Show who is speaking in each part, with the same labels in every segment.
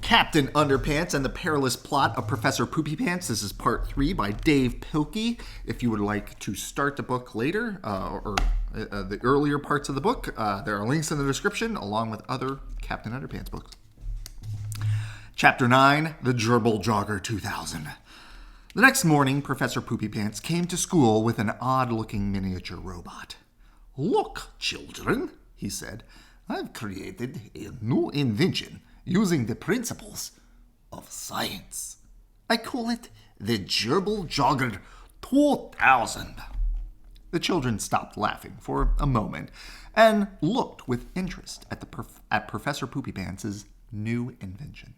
Speaker 1: Captain Underpants and the Perilous Plot of Professor Poopypants. This is part 3 by Dav Pilkey. If you would like to start the book later, or the earlier parts of the book, there are links in the description, along with other Captain Underpants books. Chapter 9, The Gerbil Jogger 2000. The next morning, Professor Poopypants came to school with an odd-looking miniature robot. "Look, children," he said, "I've created a new invention using the principles of science. I call it the Gerbil Jogger 2000. The children stopped laughing for a moment and looked with interest at Professor Poopypants' new invention.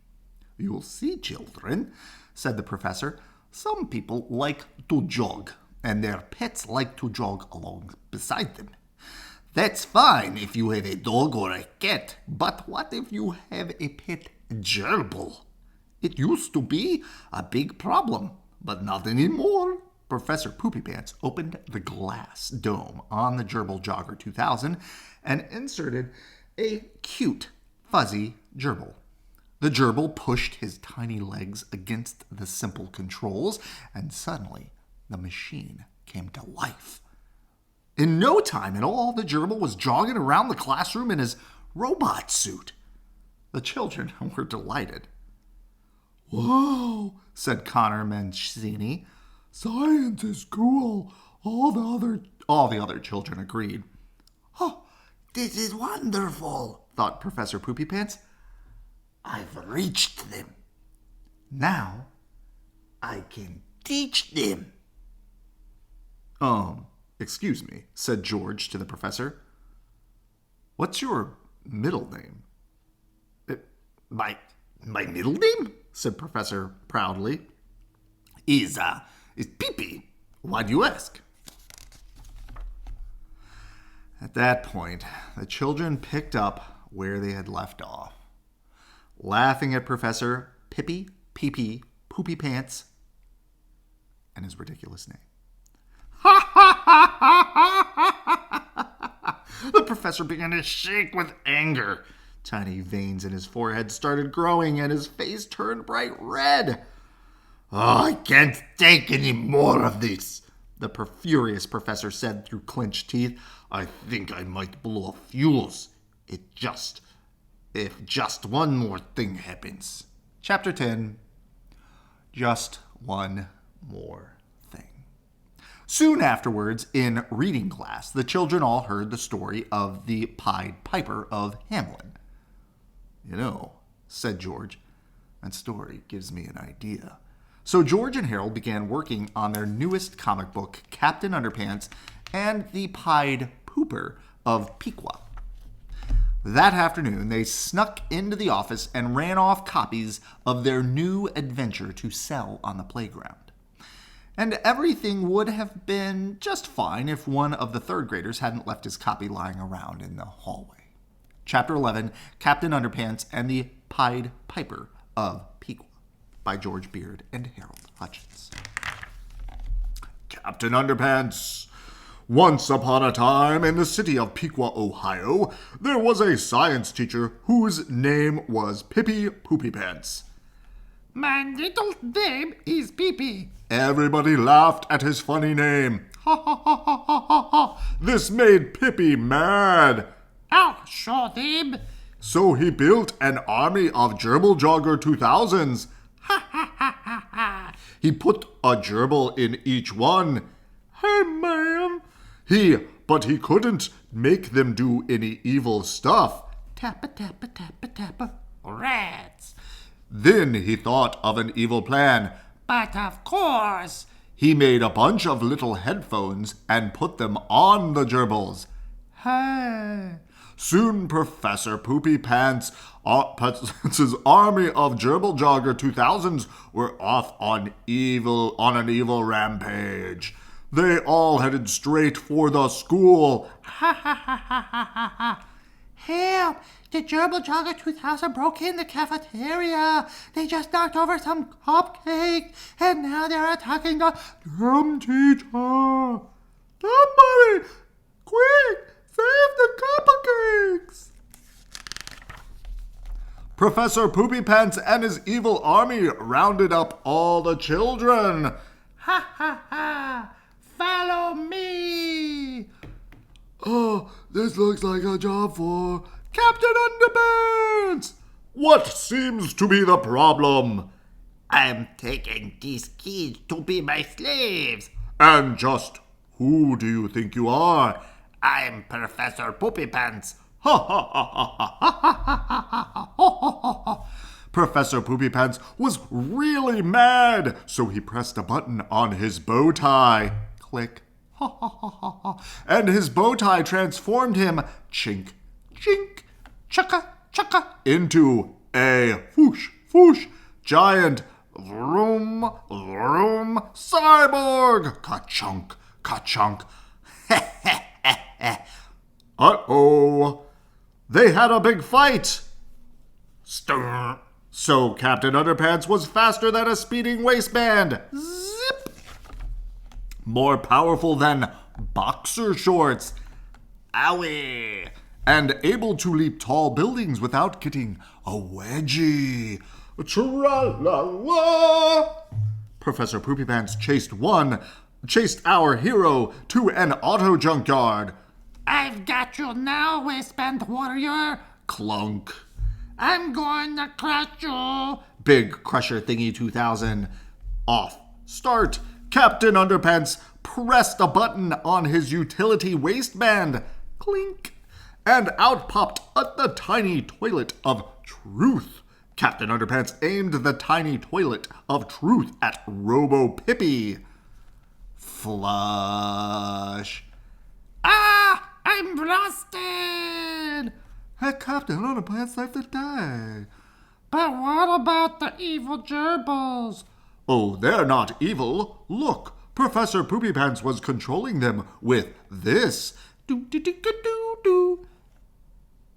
Speaker 1: "You'll see, children," said the professor, "some people like to jog, and their pets like to jog along beside them. That's fine if you have a dog or a cat, but what if you have a pet gerbil? It used to be a big problem, but not anymore." Professor Poopypants opened the glass dome on the Gerbil Jogger 2000 and inserted a cute, fuzzy gerbil. The gerbil pushed his tiny legs against the simple controls, and suddenly the machine came to life. In no time at all, the gerbil was jogging around the classroom in his robot suit. The children were delighted. "Whoa," said Connor Mancini. "Science is cool." All the other children agreed. "Oh, this is wonderful," thought Professor Poopypants. "I've reached them. Now I can teach them." Excuse me," said George to the professor. "What's your middle name?" My middle name?" said Professor proudly. Is Pee-Pee. Why do you ask?" At that point, the children picked up where they had left off, laughing at Professor Pee-Pee, Poopypants, and his ridiculous name. The professor began to shake with anger. Tiny veins in his forehead started growing, and his face turned bright red. "Oh, I can't take any more of this," the furious professor said through clenched teeth. "I think I might blow a fuse. If just one more thing happens." Chapter 10, Just One More Thing. Soon afterwards, in reading class, the children all heard the story of the Pied Piper of Hamelin. "You know," said George, "that story gives me an idea." So George and Harold began working on their newest comic book, Captain Underpants and the Pied Pooper of Pequa. That afternoon, they snuck into the office and ran off copies of their new adventure to sell on the playground. And everything would have been just fine if one of the third graders hadn't left his copy lying around in the hallway. Chapter 11, Captain Underpants and the Pied Piper of Pequa, by George Beard and Harold Hutchins. Captain Underpants. Once upon a time, in the city of Pequa, Ohio, there was a science teacher whose name was Poopypants.
Speaker 2: "My little name is Pee-Pee."
Speaker 1: Everybody laughed at his funny name. Ha ha ha ha ha ha ha. This made Pippi mad.
Speaker 2: "I'll show them."
Speaker 1: So he built an army of Gerbil Jogger 2000s.
Speaker 2: Ha ha ha ha ha.
Speaker 1: He put a gerbil in each one. Hey, man. But he couldn't make them do any evil stuff.
Speaker 2: Tappa tappa tappa tappa. Rats.
Speaker 1: Then he thought of an evil plan.
Speaker 2: But of course.
Speaker 1: He made a bunch of little headphones and put them on the gerbils.
Speaker 2: Hey.
Speaker 1: Soon Professor Poopypants' army of Gerbil Jogger 2000s were off on an evil rampage. They all headed straight for the school.
Speaker 2: Ha ha ha ha ha ha ha. Help! The Gerbil Jogger 2000 broke in the cafeteria. They just knocked over some cupcakes, and now they're attacking the gym teacher. Somebody, quick, save the cupcakes!
Speaker 1: Professor Poopypants and his evil army rounded up all the children.
Speaker 2: Ha ha ha! Follow me!
Speaker 1: Oh, this looks like a job for Captain Underpants! What seems to be the problem?
Speaker 2: I'm taking these kids to be my slaves.
Speaker 1: And just who do you think you are?
Speaker 2: I'm Professor Poopypants.
Speaker 1: Ha ha ha ha ha ha ha ha. Professor Poopypants was really mad, so he pressed a button on his bow tie. Click. Ha ha ha ha ha. And his bow tie transformed him, chink, chink, chaka, chaka, into a whoosh, whoosh, giant, vroom, vroom, cyborg. Ka-chunk, ka-chunk. Uh-oh. They had a big fight. Stir. So Captain Underpants was faster than a speeding waistband. Zip. More powerful than boxer shorts. Owie. And able to leap tall buildings without getting a wedgie. Tra-la-la. Professor Poopypants chased our hero to an auto junkyard.
Speaker 2: I've got you now, waistband warrior.
Speaker 1: Clunk.
Speaker 2: I'm going to crush you.
Speaker 1: Big Crusher Thingy 2000. Off. Start. Captain Underpants pressed a button on his utility waistband. Clink. And out popped the tiny toilet of truth. Captain Underpants aimed the tiny toilet of truth at Robo Pippy. Flush.
Speaker 2: Ah! I'm blasted!
Speaker 1: Captain Underpants saved the day.
Speaker 2: But what about the evil gerbils?
Speaker 1: Oh, they're not evil. Look, Professor Poopypants was controlling them with this. Do-do-do-do-do.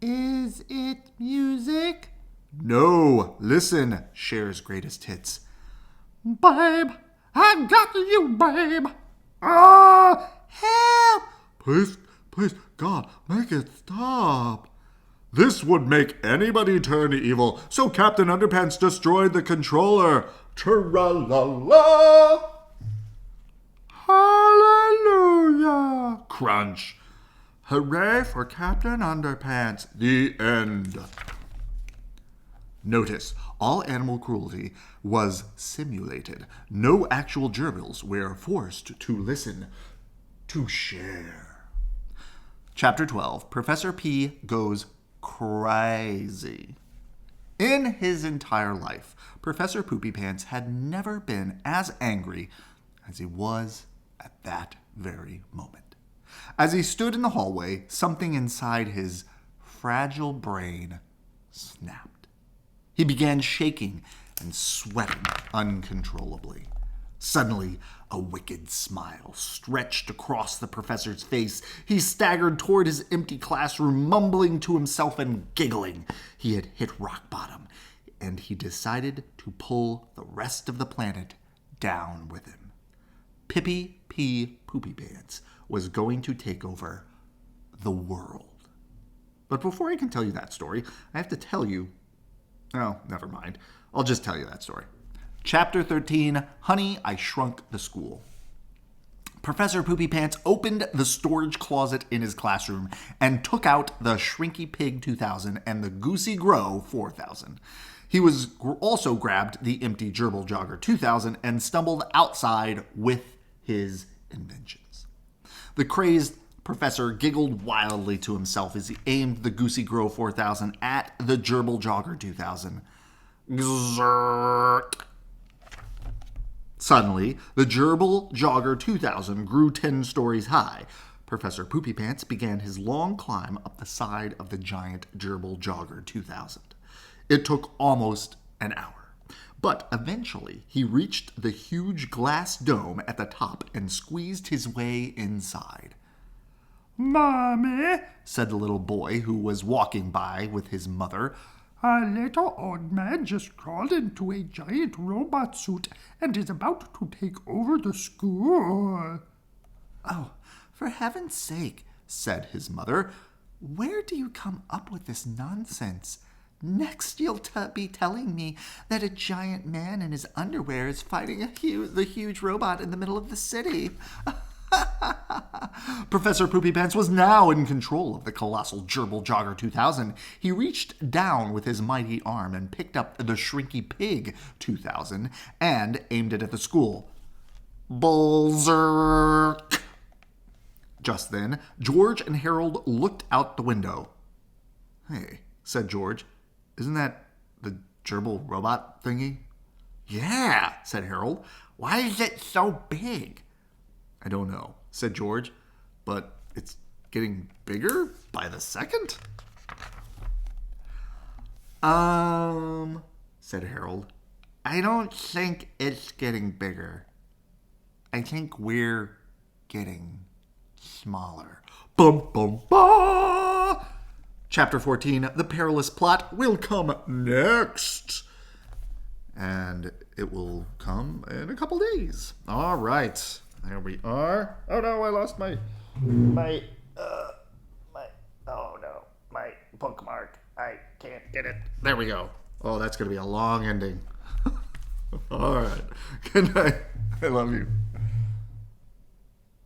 Speaker 2: Is it music?
Speaker 1: No, listen, Cher's greatest hits.
Speaker 2: Babe, I got you, babe. Ah, help!
Speaker 1: Please, God, make it stop. This would make anybody turn evil, so Captain Underpants destroyed the controller. Tra-la-la-la! Hallelujah! Crunch. Hooray for Captain Underpants. The end. Notice, all animal cruelty was simulated. No actual gerbils were forced to listen to Cher. Chapter 12, Professor P goes crazy. In his entire life, Professor Poopypants had never been as angry as he was at that very moment. As he stood in the hallway, something inside his fragile brain snapped. He began shaking and sweating uncontrollably. Suddenly, a wicked smile stretched across the professor's face. He staggered toward his empty classroom, mumbling to himself and giggling. He had hit rock bottom, and he decided to pull the rest of the planet down with him. Pippi P. Poopypants was going to take over the world. But before I can tell you that story, I have to tell you... Oh, never mind. I'll just tell you that story. Chapter 13, Honey, I Shrunk the School. Professor Poopypants opened the storage closet in his classroom and took out the Shrinky Pig 2000 and the Goosey Grow 4000. He also grabbed the empty Gerbil Jogger 2000 and stumbled outside with his inventions. The crazed professor giggled wildly to himself as he aimed the Goosey Grow 4000 at the Gerbil Jogger 2000. Gzert. Suddenly, the Gerbil Jogger 2000 grew 10 stories high. Professor Poopypants began his long climb up the side of the giant Gerbil Jogger 2000. It took almost an hour, but eventually he reached the huge glass dome at the top and squeezed his way inside.
Speaker 2: Mommy,
Speaker 1: said the little boy who was walking by with his mother.
Speaker 2: A little old man just crawled into a giant robot suit and is about to take over the school.
Speaker 1: Oh, for heaven's sake, said his mother. Where do you come up with this nonsense?
Speaker 2: Next, you'll be telling me that a giant man in his underwear is fighting the huge robot in the middle of the city.
Speaker 1: Professor Poopypants was now in control of the colossal gerbil jogger 2000. He reached down with his mighty arm and picked up the shrinky pig 2000 and aimed it at the school. Bullzerk! Just then, George and Harold looked out the window. "Hey," said George, "isn't that the gerbil robot thingy?" "Yeah," said Harold. "Why is it so big?" "I don't know," said George, "but it's getting bigger by the second." Said Harold. "I don't think it's getting bigger. I think we're getting smaller." Bum, bum, ba! Chapter 14, The Perilous Plot, will come next. And it will come in a couple days. All right. There we are. Oh no, I lost my bookmark. I can't get it. There we go. Oh, that's going to be a long ending. All right. Good night. I love you.